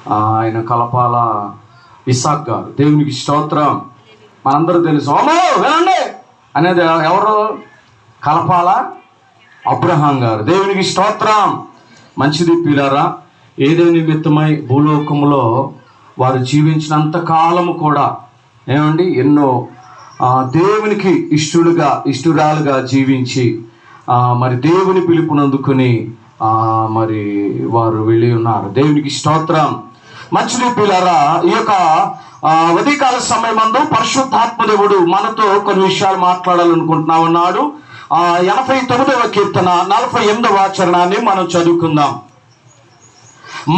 ఆయన కలపాల ఇసాక్ గారు. దేవునికి స్తోత్రం. మనందరూ తెలుసు. అమ్మో వినండి అనేది ఎవరు? కలపాల అబ్రహాం గారు. దేవునికి స్తోత్రం. మంచిది పిల్లరా, ఏదో నిమిత్తమై భూలోకంలో వారు జీవించినంత కాలము కూడా ఏమండి ఎన్నో దేవునికి ఇష్టురాలుగా జీవించి మరి దేవుని పిలుపునందుకుని మరి వారు వెళ్ళి ఉన్నారు. దేవునికి స్తోత్రం. మంచిది పిల్లరా, ఈ యొక్క ఉదయకాల సమయమందు పరిశుద్ధాత్మ దేవుడు మనతో కొన్ని విషయాలు మాట్లాడాలనుకుంటున్నా ఉన్నాడు. 89వ కీర్తన 48వ చరణాన్ని మనం చదువుకుందాం.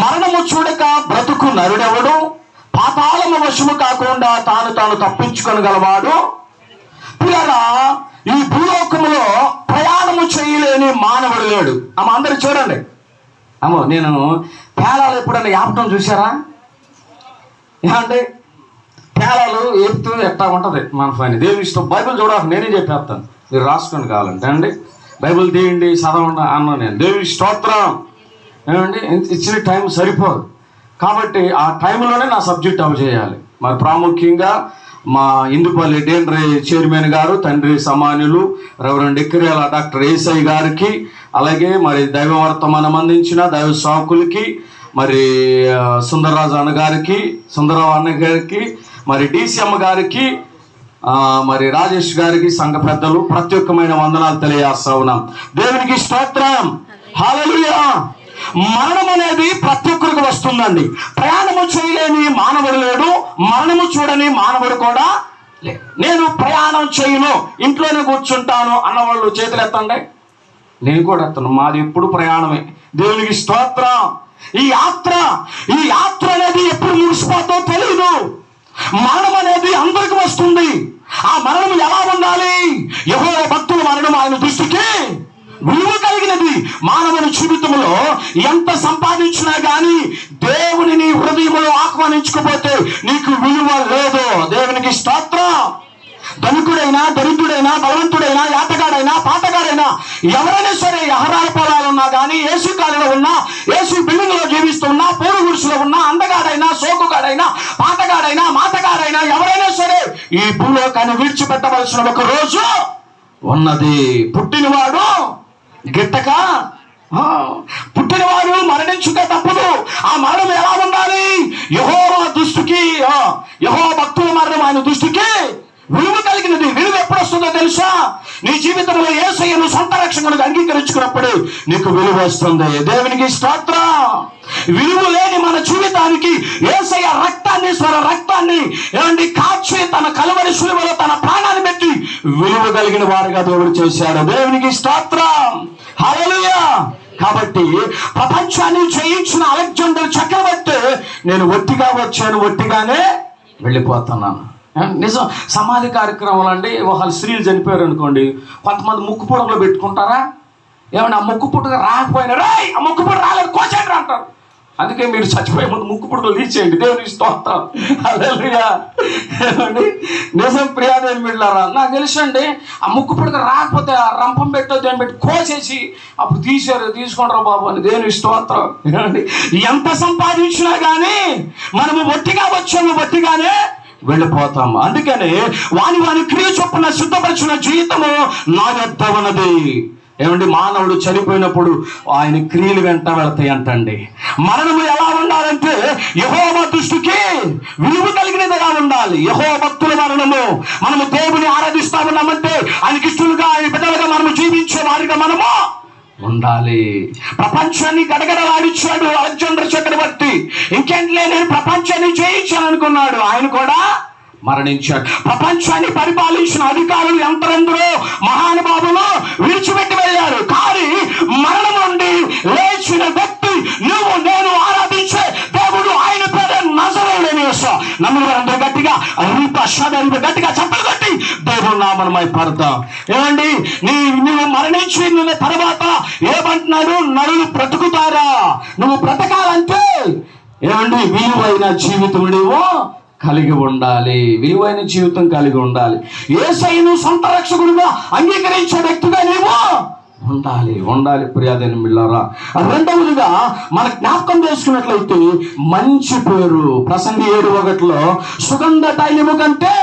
మరణము చూడక బ్రతుకు నరుడెవడు, పాతాళము వశము కాకుండా తాను తప్పించుకొనగలవాడు. పిల్లరా, ఈ భూలోకములో ప్రయాణము చేయలేని మానవుడు లేడు. అందరూ చూడండి. నేను పేలాలు ఎప్పుడన్నా యాపటం చూసారా? ఏమంటే పేలాలు ఎత్తు ఎట్టా ఉంటుంది మన పని. దేవుని ఇష్టం. బైబిల్ చూడాలి, నేనే చెప్పేస్తాను, మీరు రాసుకోండి కావాలంటే అండి. బైబిల్ తీయండి, చదవండి అన్నా నేను. దేవుని స్తోత్రం. ఏమండి ఇచ్చిన టైం సరిపోదు కాబట్టి ఆ టైంలోనే నా సబ్జెక్ట్ అవి చేయాలి. మరి ప్రాముఖ్యంగా మా ఇందుపల్లి డేండ్రే చైర్మన్ గారు, తండ్రి సమానులు రెవరెండ్ ఎక్కిరేల డాక్టర్ ఏసై గారికి, అలాగే మరి దైవ వర్తమానం అందించిన దైవ సాకులకి, మరి సుందరరాజు అన్న గారికి, సుందరరావు అన్న గారికి, మరి డిసిఎం గారికి, మరి రాజేష్ గారికి, సంఘ పెద్దలు ప్రత్యేకమైన వందనాలు తెలియజేస్తా ఉన్నాం. దేవునికి స్తోత్రం. హల్లెలూయా. మరణం అనేది ప్రతి ఒక్కరికి వస్తుందండి. ప్రయాణము చేయలేని మానవుడు లేడు, మరణము చూడని మానవుడు కూడా లేదు. నేను ప్రయాణం చేయను, ఇంట్లోనే కూర్చుంటాను అన్నవాళ్ళు చేతులు ఎత్తండి. నేను కూడా ఎత్తాను. మాది ఎప్పుడు ప్రయాణమే. దేవునికి స్తోత్రం. ఈ యాత్ర అనేది ఎప్పుడు ముగిసిపోతో తెలియదు. మరణం అనేది అందరికి వస్తుంది. ఆ మరణం ఎలా ఉండాలి? యెహోవా భక్తుల మరణం ఆయన దృష్టికి విలువ కలిగినది. మానవుని జీవితంలో ఎంత సంపాదించినా కానీ దేవుని నీ హృదయంలో ఆహ్వానించకపోతే నీకు విలువ లేదు. దేవునికి స్తోత్రం. ధనికుడైనా, దరిద్రుడైనా, బలవంతుడైనా, యాతగాడైనా, పాతగాడైనా, ఎవరైనా సరే, ఆహారాల పొలాలు ఉన్నా కానీ, ఏసీ కాలంలో ఉన్నా, ఏసీ బిల్డింగ్ లో జీవిస్తున్నా, పూరు గుడిసెలో ఉన్నా, అందగాడైనా, సోకుగాడైనా, పాతగాడైనా, మాతగాడైనా, ఎవరైనా సరే ఈ భూలోకాన్ని విడిచిపెట్టవలసిన ఒక రోజు ఉన్నది. పుట్టినవాడు గిట్టక, పుట్టినవాడు మరణించుక తప్పదు. ఆ మరణం ఎలా ఉండాలి? యెహోవా దృష్టికి, యెహోవా భక్తుల మరణం ఆయన దృష్టికి విలువ కలిగినది. విలువ ఎప్పుడు వస్తుందో తెలుసా? నీ జీవితంలో యేసయ్యను సొంత రక్షకుడిగా అంగీకరించుకున్నప్పుడు నీకు విలువ వస్తుంది. దేవునికి స్తోత్రం. విలువ లేని మన జీవితానికి యేసయ్య రక్తాన్ని ఏమండి కాచి తన కలువరి శిలువలో తన ప్రాణాన్ని పెట్టి విలువ కలిగిన వారుగా దేవుడు చేశాడు. దేవునికి స్తోత్రం. హల్లెలూయా. కాబట్టి ప్రపంచాన్ని జయించిన అలెగ్జాండర్ చక్రవర్తి నేను ఒట్టిగా వచ్చాను, ఒట్టిగానే వెళ్ళిపోతున్నాను. నిజం. సమాధి కార్యక్రమాలు అండి. ఒకళ్ళు స్త్రీలు చనిపోయారు అనుకోండి, కొంతమంది ముక్కు పుడకలు పెట్టుకుంటారా? ఏమన్నా ఆ ముక్కు పుడక రాకపోయినా రాయ్ ఆ ముక్కు పుడక రాలేదు కోసేయండి అంటారు. అందుకే మీరు చచ్చిపోయే ముందు ముక్కు పుడకలు తీసేయండి. దేవునికి స్తోత్రం. హల్లెలూయా. ఏమండి నిజం. ప్రియాదేవి బిడ్డలారా, నాకు తెలుసండి, ఆ ముక్కు పుడక రాకపోతే ఆ రంపం పెట్టొద్దు అని పెట్టి కోసేసి అప్పుడు తీసుకుంటారు బాబు అని. దేవునికి స్తోత్రం. ఏమండి ఎంత సంపాదించినా కానీ మనము ఒట్టిగా వచ్చాము, ఒట్టిగానే వెళ్ళిపోతాము. అందుకని వాని క్రియ చొప్పున సిద్ధపరిచిన జీవితము నా యొద్ద ఉన్నది. ఏమండి మానవుడు చనిపోయినప్పుడు ఆయన క్రియలు వెంట వెళతాయి అంటండి. మరణము ఎలా ఉండాలంటే యెహోవా దృష్టికి విలువ కలిగినదిగా ఉండాలి. యెహోవా భక్తుల మరణము, మనము దేవుని ఆరాధిస్తా ఉన్నామంటే ఆయనకి ఇష్టలుగా, ఆయన బిడ్డలుగా మనము జీవించే వారిగా మనము ఉండాలి. ప్రపంచాన్ని గడగడలాడించాడు అలెగ్జాండర్ చక్రవర్తి. ఇంకేంటిలే నేను ప్రపంచాన్ని జయించాను అనుకున్నాడు. ఆయన కూడా మరణించాడు. ప్రపంచాన్ని పరిపాలించిన అధికారులు ఎంతరెందరో మహానుభావులు విడిచిపెట్టి వెళ్ళారు. కానీ మరణం నుండి లేచిన వ్యక్తి నువ్వు నేను ఆరాధించే దేవుడు, ఆయన పేరు నజరేయుడైన యేసు. నమ్మిన వారందరూ గట్టిగా చప్పలు కొట్టి దేవుడు నామమున పడతాం. ఏమండి నువ్వు మరణించిన తర్వాత ఏమంటున్నాడు? నరులు బ్రతుకుతారా? నువ్వు బ్రతకాలంటే ఏమండి విలువైన జీవితం నువ్వు కలిగి ఉండాలి. విలువైన జీవితం కలిగి ఉండాలి. యేసయ్యను సొంత రక్షకుడిగా అంగీకరించే వ్యక్తిగా నీవు ఉండాలి ఉండాలి ప్రియాదైన బిడ్డలారా. రెండవదిగా మన జ్ఞాపకం చేసుకున్నట్లయితే మంచి పేరు. ప్రసంగి 7:1 సుగంధ తైలము కంటే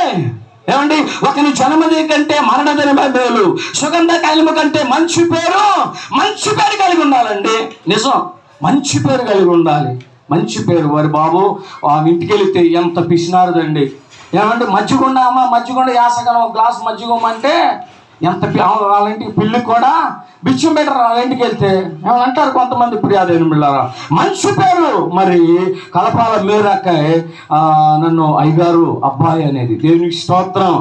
ఏమండి ఒకని జన్మదినం కంటే మరణదినమే మేలు. సుగంధ తైలము కంటే మంచి పేరు కలిగి ఉండాలండి. నిజం, మంచి పేరు కలిగి ఉండాలి. మంచి పేరు. వారి బాబు ఇంటికి వెళితే ఎంత పిసినారుదండి. ఏమంటే మజ్జిగుండ యాసగలం గ్లాస్ మజ్జిగమంటే ఎంత వాళ్ళ ఇంటికి పిల్లి కూడా బిచ్చం పెట్టరు. వాళ్ళ ఇంటికి వెళ్తే ఏమని అంటారు కొంతమంది ప్రియాదైన బిడ్డలారా. మంచి పేరు. మరి కలపాల మేరకాయ నన్ను అయ్యగారు అబ్బాయి అనేది, దేవునికి స్తోత్రం.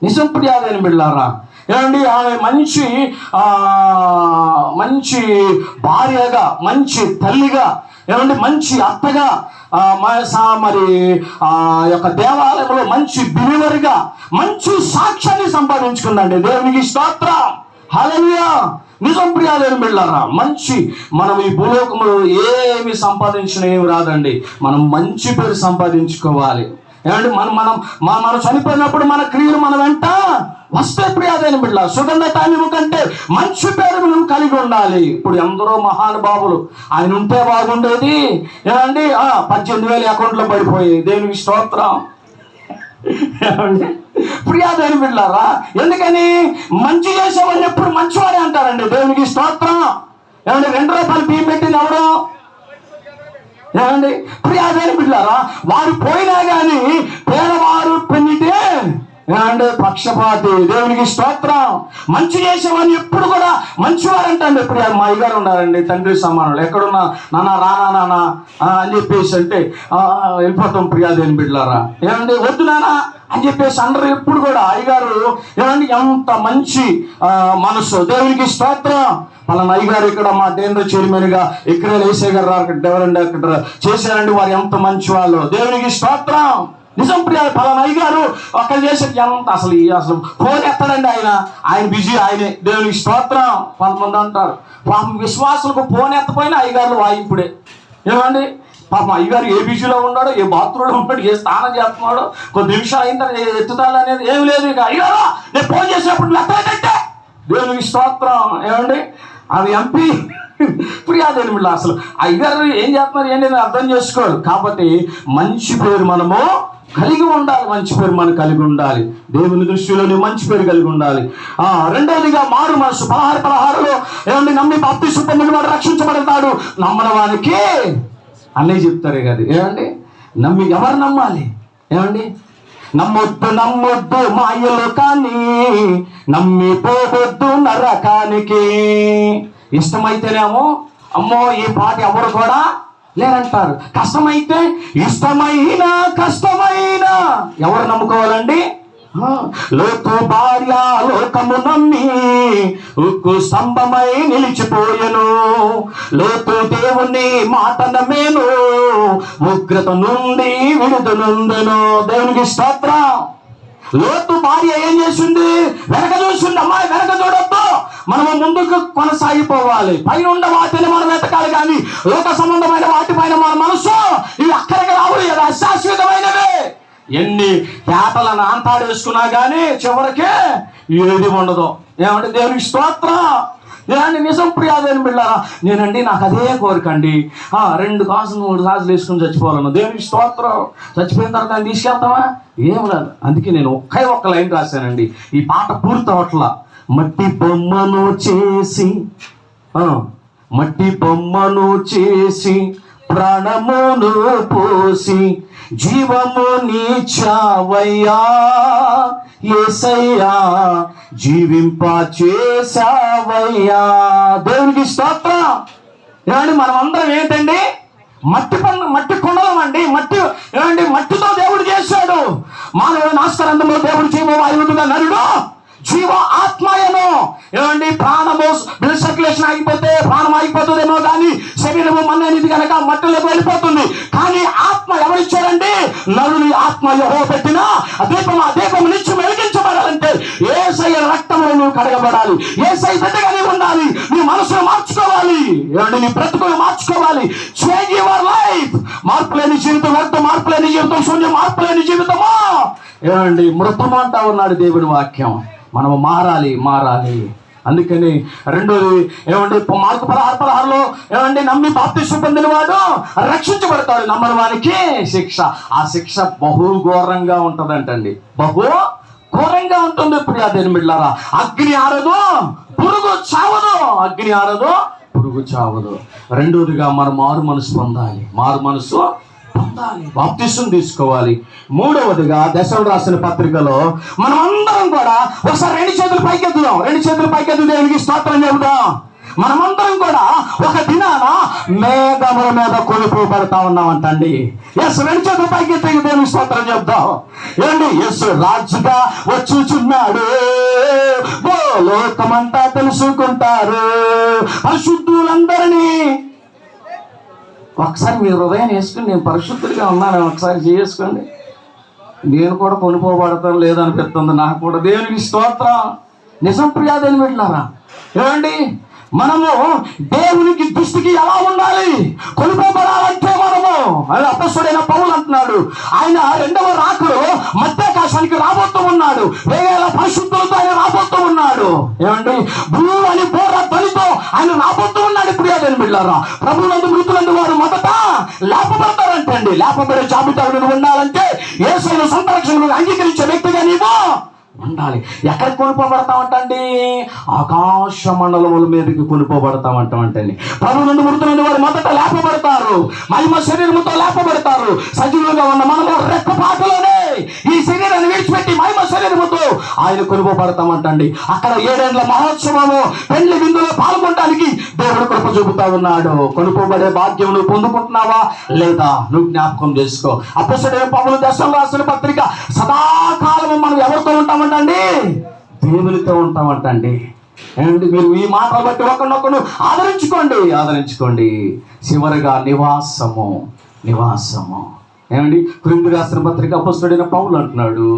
నిజం ప్రియాదైన బిడ్డలారా. ఏమండి ఆమె మంచి భార్యగా, మంచి తల్లిగా, ఏమంటే మంచి అత్తగా, మరి యొక్క దేవాలయంలో మంచి బిలివరిగా మంచి సాక్ష్యాన్ని సంపాదించుకుందండి. దేవునికి స్తోత్రం. హల్లెలూయా. నిజం ప్రియాదైన బిడ్డలారా. మంచి మనం ఈ భూలోకంలో ఏమి సంపాదించినా ఏమి రాదండి. మనం మంచి పేరు సంపాదించుకోవాలి. ఏమంటే మనం చనిపోయినప్పుడు మన క్రియలు మన వెంట వస్తే ప్రియాదైన బిడ్డ సుగంధ తైలము కంటే మంచి పేరు మనం కలిగి ఉండాలి. ఇప్పుడు ఎందరో మహానుభావులు ఆయన ఉంటే బాగుండేది. ఏమండి 18,000 అకౌంట్లో పడిపోయాయి. దేవునికి స్తోత్రం. ఏమండి ప్రియాదైన బిడ్డలారా. ఎందుకని మంచి చేసేవాడిని ఎప్పుడు మంచివాడే అంటారండి. దేవునికి స్తోత్రం. ఏమండి 2 రూపాయలు బియ్యం పెట్టింది ఎవరు? ఏమండి ప్రియాదైన బిడ్డలారా. వారు పోయినా కానీ పేదవారు పెన్నిటే ఏమంటే పక్షపాతి. దేవునికి స్తోత్రం. మంచి చేసేవాడిని ఎప్పుడు కూడా మంచివారు అంటండి. ఇప్పుడు మా అయ్యగారు ఉన్నారండి, తండ్రి సమానులు. ఎక్కడున్నా నాన్న రానా నాన్న అని చెప్పేసి అంటే వెళ్ళిపోతాం ప్రియాదైన బిడ్డలారా. ఏమండి వద్దు నాన్న అని చెప్పేసి అందరూ ఎప్పుడు కూడా అయ్యగారు ఏమండి ఎంత మంచి మనసు. దేవునికి స్తోత్రం. పలానా అయ్యగారు ఇక్కడ మా డేంద్ర చైర్మన్గా ఇక్కడ ఏసే గారు ఎవరండి అక్కడ చేశారండి, వారు ఎంత మంచి వాళ్ళు. దేవునికి స్తోత్రం. నిజం ప్రియ. పలానా అయ్యగారు అక్కడ చేసేది ఎంత అసలు ఫోన్ ఎత్తాడండి ఆయన బిజీ ఆయనే. దేవునికి స్తోత్రం. కొంతమంది అంటారు పాపం విశ్వాసులకు ఫోన్ ఎత్తపోయినా అయ్యగారు వాయింపుడే. ఏమండి పాపం అయ్యగారు ఏ బిజీలో ఉన్నాడో, ఏ బాత్రూంలో ఉన్నాడో, ఏ స్నానం చేస్తున్నాడో, కొద్ది నిమిషాలు అయిన తర్వాత ఎత్తుతాడు అనేది ఏమి లేదు. ఇక అయ్యారా నేను ఫోన్ చేసినప్పుడు ఎత్తలేదంటే దేవునికి స్తోత్రం. ఏమండి అది ఎంపీ ప్రియాదైన బిడ్డ. అసలు అయ్యగారు ఏం చేస్తున్నారు ఏంటి అర్థం చేసుకోరు. కాబట్టి మంచి పేరు మనము కలిగి ఉండాలి. మంచి పేరు మనం కలిగి ఉండాలి. దేవుని దృష్టిలోని మంచి పేరు కలిగి ఉండాలి. రెండవదిగా మారు మనసు. 16:16 ఏమండి నమ్మి బాప్తిస్మం పొందిన వాడు రక్షించబడతాడు, నమ్మని వానికి అన్నీ చెప్తారే కదా. ఏమండి నమ్మి ఎవరు నమ్మాలి? ఏమండి నమ్మొద్దు మాయలో కానీ నమ్మిపోవద్దు నరకానికి. ఇష్టమైతేనేమో అమ్మో ఈ పాట ఎవరు కూడా లేరంటారు. కష్టమైతే ఇష్టమైన కష్టమైన ఎవరు నమ్ముకోవాలండి? లోతు భార్య లోకము నమ్మి ఉక్కు స్తంభమై నిలిచిపోయెను. లోతు దేవుని మాట నమ్మేను, ఉగ్రత నుండి విడుదలొందెను. దేవునికి స్తోత్రం. లోతు భార్య ఏం చేసింది? వెనక చూసింది. అమ్మాయి వెనక చూడొద్దు, మనము ముందుకు కొనసాగిపోవాలి. పైన ఉన్న వాటిని మనం వెతకాలి, కానీ లోక సంబంధమైన వాటిపైన మన మనసు ఇవి అక్కడికి రావు. ఇవి అశాశ్వతమైనవే. ఎన్ని పేటలను అంతాడేసుకున్నా కానీ చివరికి ఏది ఉండదు. ఏమంటే దేవునికి స్తోత్రం. ఏమండి నిజం ప్రియాదైన బిడ్డలారా. నేనండి నాకు అదే కోరికండి 2 కాసులు 3 కాసులు వేసుకుని చచ్చిపోవాలను. దేవునికి స్తోత్రం. చచ్చిపోయిన తర్వాత ఆయన తీసుకెళ్తామా? ఏం లేదు. అందుకే నేను ఒక్క లైన్ రాశానండి. ఈ పాట పూర్తి అవట్లా. మట్టి బొమ్మను చేసి ప్రాణమును పోసి జీవము నీచావయ్యా యేసయ్యా జీవింప చేసావయ్యా. దేవునికి స్తోత్రం. ఏమండి మనం అందరం ఏంటండి? మట్టి కుండలం అండి. ఏమండి మట్టితో దేవుడు చేశాడు. మానవ నాస్కరంధంలో దేవుడు జీవవాయువుగా నరుడు జీవ ఆత్మయను. ఏమండి ప్రాణము బ్లడ్ సర్క్యులేషన్ ఆగిపోతే ప్రాణం ఆగిపోతుందేమో, కానీ శరీరము మన్నది కనుక మట్టిలోకి వెళ్ళిపోతుంది. కానీ ఆత్మ ఎవరిచ్చారండి? నరుని ఆత్మ యెహోవా పెట్టిన ఆ దీపం నిత్యం వెలిగించబడాలంటే యేసయ్య రక్తంలో నువ్వు కడగబడాలి. యేసయ్య బిడ్డగా నీవు ఉండాలి. నీ మనసును మార్చుకోవాలి. ఏమండి నీ బ్రతుకును మార్చుకోవాలి. Change your life. మార్పు లేని జీవితం వ్యర్థం, మార్పు లేని జీవితం శూన్యం, మార్పు లేని జీవితమా ఏమండి మృతము అంటా ఉన్నాడు దేవుని వాక్యం. మనము మారాలి. అందుకని రెండోది ఏమండి, మార్కు 16:16లో ఏమండి, నమ్మి బాప్తిస్మం పొందిన వాడు రక్షించబడతాడు, నమ్మని వానికి శిక్ష. ఆ శిక్ష బహు ఘోరంగా ఉంటుందంటండి, బహు ఘోరంగా ఉంటుంది. ప్రియా దేవుని బిడ్డలారా, అగ్ని ఆరదు, పురుగు చావదు, అగ్ని ఆరదు, పురుగు చావదు. రెండోదిగా మనం మారు మనసు పొందాలి, మారు మనసు పొందాలి, బాప్తిస్మం తీసుకోవాలి. మూడవదిగా దశలు రాసిన పత్రికలో మనం అందరం కూడా ఒకసారి రెండు చేతులు పైకెత్తుదాం, రెండు చేతులు పైకెత్తు దేవునికి స్తోత్రం చెబుదాం. మనమందరం కూడా ఒక దినాన మేఘముల మీద కొనుక్కోబడతా ఉన్నామంటండి. ఎస్, రెండు చేతులు పైకెత్తి దేవునికి స్తోత్రం చెప్తాం. ఏంటి, ఎస్ రాజుగా వచ్చుచున్నాడు, లోకమంతా తెలుసుకుంటారు పరిశుద్ధులందరినీ. ఒకసారి మీరు హృదయం వేసుకుని నేను పరిశుద్ధుడిగా ఉన్నాను ఒకసారి చేసుకోండి. నేను కూడా కొనుక్కోబడతాను లేదనిపిస్తుంది నాకు కూడా. దేవునికి స్తోత్రం. నిజం ప్రియాదేని వెళ్ళారా ఏమండి, మనము దేవునికి దృష్టికి ఎలా ఉండాలి, కొనుక్కోబడాలంటే మనము అపొస్తలుడైన పౌలు అంటున్నాడు, ఆయన రెండవ రాకడలో మధ్యాకాశానికి రాబోతూ ఉన్నాడు, వేల పరిశుద్ధులతో ఆయన రాబోతూ ఉన్నాడు. ఏమండి, భూ అని బోర ధ్వనితో ఆయన రాబోతూ ఉన్నాడు. ప్రియాదేని బిడ్డలారా, ప్రభువునందు మృతులందు వారు మొదట లేపబడతారంటండి. లేపబడే జాబితాలో నువ్వు ఉండాలంటే యేసయ్యను సొంత రక్షకుడిగా అంగీకరించే వ్యక్తిగా నీవు ఉండాలి. ఎక్కడికి కొనుక్కోబడతామంటండి, ఆకాశ మండలముల మీదకి కొనుక్కోబడతామంటామంటండి. ప్రభువునందు మృతులైన వారు మొదట లేపబడతారు, మహిమ శరీరముతో లేపబడతారు. సజీవులుగా ఉన్న మనము రెక్కపాటులోనే ఈ శరీరాన్ని విడిచిపెట్టి మహిమ శరీరముతో ఆయన కొనుక్కోబడతామంటండి. అక్కడ 7 ఏళ్ల మహోత్సవము పెళ్లి విందులో పాల్గొనడానికి దేవుడు కృప చూపుతా ఉన్నాడు. కొనుక్కోబడే భాగ్యం నువ్వు పొందుకుంటున్నావా లేదా నువ్వు జ్ఞాపకం చేసుకో. అపొస్తలుడైన పౌలు దశలు రాసిన పత్రిక, సదాకాలము మనం ఎవరితో ఉంటామంటండి, దేవునితో ఉంటామంటండి. ఏమండి, మీరు ఈ మాటలు బట్టి ఒకరినొకరు ఆదరించుకోండి. చివరిగా నివాసము. ఏమండి, కొరింథీ రాసిన పత్రిక అపొస్తలుడైన పౌలు అంటున్నాడు,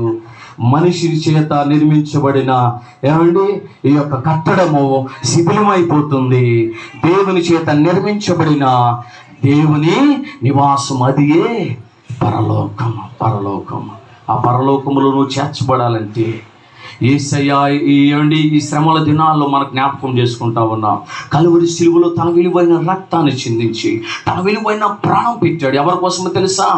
మనిషి చేత నిర్మించబడిన ఏమండి ఈ యొక్క కట్టడము శిథిలమైపోతుంది, దేవుని చేత నిర్మించబడిన దేవుని నివాసం అదియే పరలోకము. ఆ పరలోకములో నువ్వు చేర్చబడాలంటే యేసయ్య ఈ శ్రమల దినాల్లో మనకు జ్ఞాపకం చేసుకుంటా ఉన్నాం. కలువరి శిలువలో తన విలువైన రక్తాన్ని చిందించి తన విలువైన ప్రాణం పెట్టాడు. ఎవరి కోసమో తెలుసా?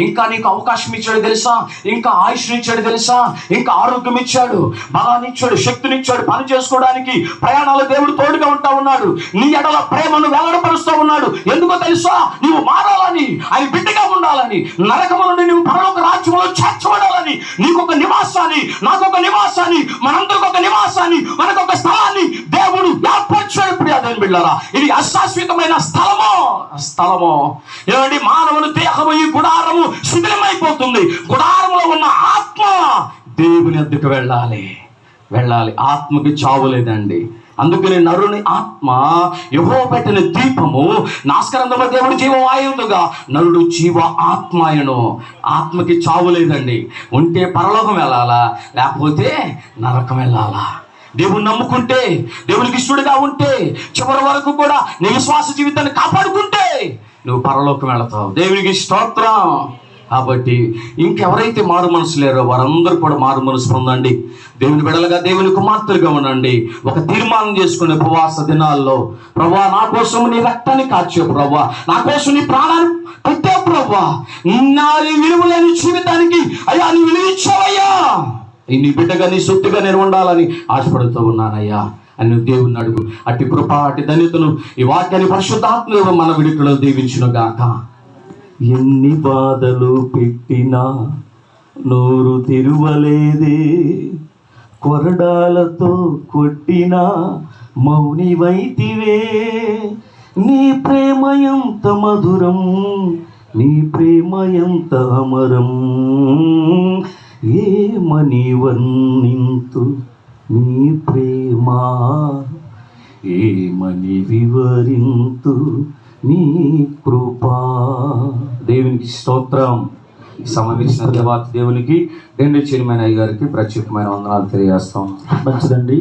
ఇంకా నీకు అవకాశం ఇచ్చాడు తెలుసా, ఇంకా ఆయుష్ని ఇచ్చాడు తెలుసా, ఇంకా ఆరోగ్యం ఇచ్చాడు, బలాన్ని ఇచ్చాడు, శక్తిని ఇచ్చాడు, పని చేసుకోవడానికి. ప్రయాణాలు దేవుడు తోడుగా ఉంటా ఉన్నాడు, నీ ఎడల ప్రేమను వెల్లడపరుస్తూ ఉన్నాడు. ఎందుకో తెలుసా? నీవు మారాలని, ఆయన బిడ్డగా ఉండాలని, నరకము నుండి నువ్వు పరలోక రాజ్యంలో చేర్చబడాలని, నీకొక నివాసాన్ని, నాకొక నివాసాన్ని, మనందరికి ఒక నివాసాన్ని, మనకొక స్థలాన్ని దేవుడు ఏర్పరిచాడు. ప్రియమైన బిడ్డలారా, ఇది అశాశ్వతమైన స్థలము. ఏమండి, మానవుని దేహము ఈ గుడారము శిథిలమైపోతుంది. గుడారములో ఉన్న ఆత్మ దేవుని వద్దకు వెళ్ళాలి. ఆత్మకి చావు లేదండి. అందుకని నరుని ఆత్మ యెహోవా పెట్టిన దీపము, నాస్కరంలో దేవుడు జీవవాయువుగా, నరుడు జీవ ఆత్మాయను. ఆత్మకి చావు లేదండి. ఉంటే పరలోకం వెళ్ళాలా, లేకపోతే నరకం వెళ్ళాలా. దేవుని నమ్ముకుంటే, దేవునికి ఇష్టడుగా ఉంటే, చివరి వరకు కూడా నీ విశ్వాస జీవితాన్ని కాపాడుకుంటే నువ్వు పరలోకం వెళతావు. దేవునికి స్తోత్రం. కాబట్టి ఇంకెవరైతే మారు మనసు లేరో వారందరూ కూడా మారు మనసు పొందండి. దేవుని బిడ్డలుగా, దేవుని కుమార్తెలుగా ఉండండి. ఒక తీర్మానం చేసుకునే ఉపవాస దినాల్లో, ప్రభువా నా కోసం నీ రక్తాన్ని కాచావు, ప్రభువా నా కోసం నీ ప్రాణాన్ని పెట్టావు, ప్రభువా నా విలువలేని జీవితానికి అయ్యా నీ విలువ ఇచ్చావయ్యా, నీ బిడ్డగా నీ సొత్తుగా నేను ఉండాలని ఆశపడుతూ ఉన్నానయ్యా అని దేవుని అడుగు. అట్టి కృప, అట్టి ధన్యతను ఈ వాక్యాన్ని పరిశుద్ధాత్మ మన విడుదలలో దీవించును గాక. ఎన్ని బాధలు పెట్టినా నోరు తెరువలేదే, కొరడాలతో కొట్టినా మౌనివైతివే, నీ ప్రేమ ఎంత మధురం, నీ ప్రేమ ఎంత అమరం, ఏమని వర్ణింతు నీ ప్రేమ, ఏమని వివరింతు నీ కృపా. దేవునికి స్తోత్రం. ఈ సమావేశం దేవాతి దేవునికి, రెండు చిరుమైన అయ్య గారికి ప్రత్యేకమైన వందనాలు తెలియజేస్తాం. మంచిదండి.